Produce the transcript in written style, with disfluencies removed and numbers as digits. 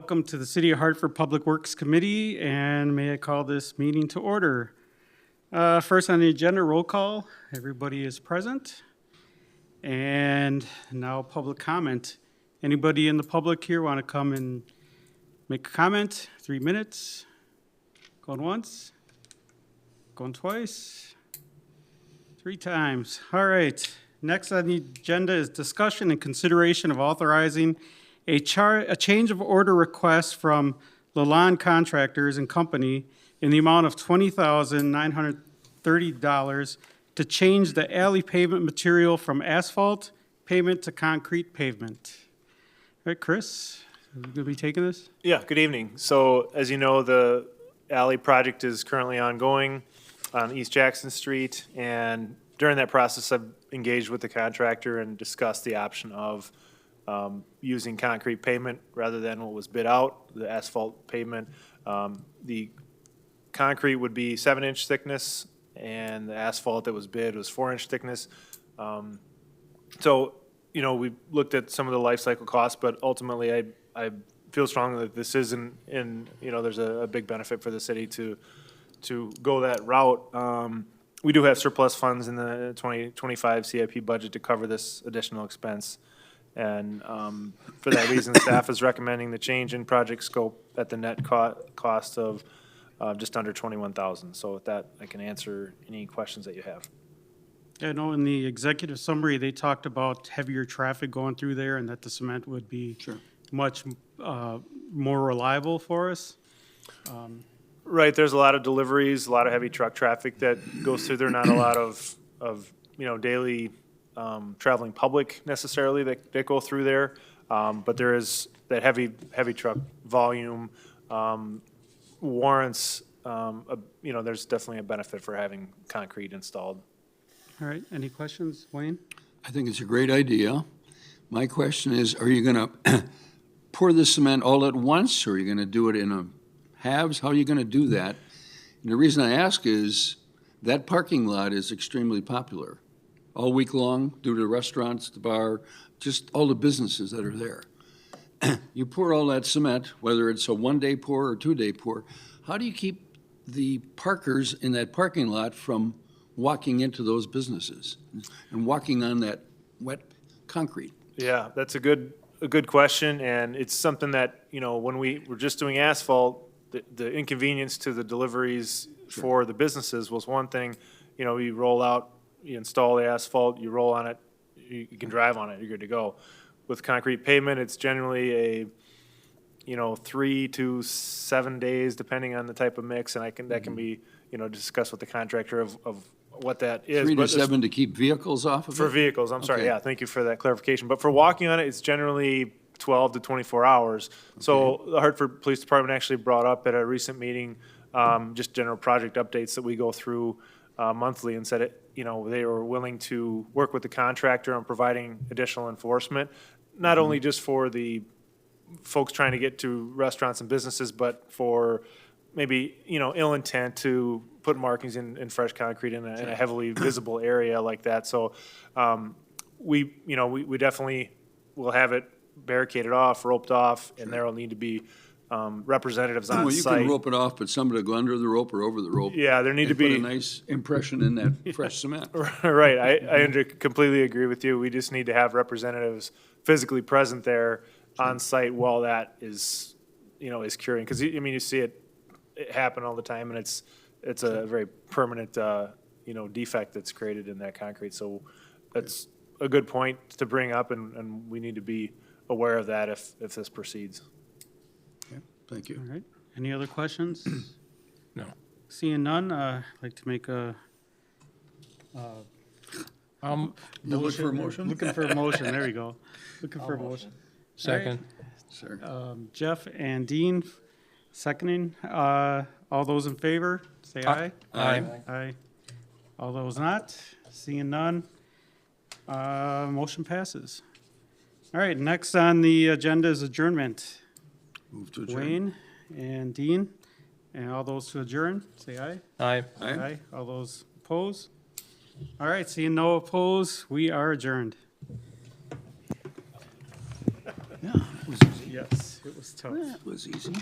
welcome to the City of Hartford Public Works Committee, and may I call this meeting to order. First on the agenda, roll call. Everybody is present. And now public comment. Anybody in the public here want to come and make a comment? 3 minutes. Going once. Going twice. 3 times. All right. Next on the agenda is discussion and consideration of authorizing a change of order request from Lalonde Contractors and Company in the amount of $20,930 to change the alley pavement material from asphalt pavement to concrete pavement. All right, Chris, are you going to be taking this? Yeah, good evening. So as you know, the alley project is currently ongoing on East Jackson Street. And during that process, I've engaged with the contractor and discussed the option of using concrete pavement rather than what was bid out, the asphalt pavement. The concrete would be 7-inch thickness, and the asphalt that was bid was 4-inch thickness. So, you know, we looked at some of the life cycle costs, but ultimately I feel strongly that this isn't there's a big benefit for the city to go that route. We do have surplus funds in the 2025 CIP budget to cover this additional expense. And for that reason, staff is recommending the change in project scope at the net cost of just under $21,000. So with that, I can answer any questions that you have. I know in the executive summary, they talked about heavier traffic going through there and that the cement would be much more reliable for us. Right, there's a lot of deliveries, a lot of heavy truck traffic that goes through there, not a lot of daily traveling public necessarily that go through there. But there is that heavy truck volume warrants, there's definitely a benefit for having concrete installed. All right, any questions, Wayne? I think it's a great idea. My question is, are you going to pour the cement all at once, or are you going to do it in halves? How are you going to do that? And the reason I ask is that parking lot is extremely popular all week long due to the restaurants, the bar, just all the businesses that are there. You pour all that cement, whether it's a 1-day pour or 2-day pour, how do you keep the parkers in that parking lot from walking into those businesses and walking on that wet concrete? Yeah, that's a good question, and it's something that, when we were just doing asphalt, the inconvenience to the deliveries for the businesses was one thing. You roll out, you install the asphalt, you roll on it, you can drive on it, you're good to go. With concrete pavement, it's generally a 3 to 7 days, depending on the type of mix, and that can be discussed with the contractor of what that is. 3 to 7 to keep vehicles off of it? For vehicles, I'm sorry, Okay. yeah, thank you for that clarification. But for walking on it, it's generally 12 to 24 hours. So the Hartford Police Department actually brought up at a recent meeting just general project updates that we go through monthly, and said they were willing to work with the contractor on providing additional enforcement, not only just for the folks trying to get to restaurants and businesses, but for maybe ill intent to put markings in fresh concrete in a heavily visible area like that. So we definitely will have it barricaded off, roped off, and there will need to be representatives on Well, you site. can rope it off, but somebody will go under the rope or over the rope. Yeah, there need to and put be a nice impression in that fresh cement. right. I completely agree with you. We just need to have representatives physically present there on site while that is curing, because you see it happen all the time, and it's a very permanent defect that's created in that concrete. So that's a good point to bring up, and we need to be aware of that if this proceeds. Okay, thank you. All right, any other questions? No. Seeing none, I'd like to make a Look for a motion? Looking for a motion, there we go. Looking for a motion. Second. Sir. Jeff and Dean seconding. All those in favor, say aye. Aye. Aye. All those not, seeing none, motion passes. All right, next on the agenda is adjournment. Move to adjourn. Wayne and Dean, and all those to adjourn, say aye. Aye. Aye. All those opposed? All right, seeing no opposed, we are adjourned. Yeah. Yes, it was tough. That was easy.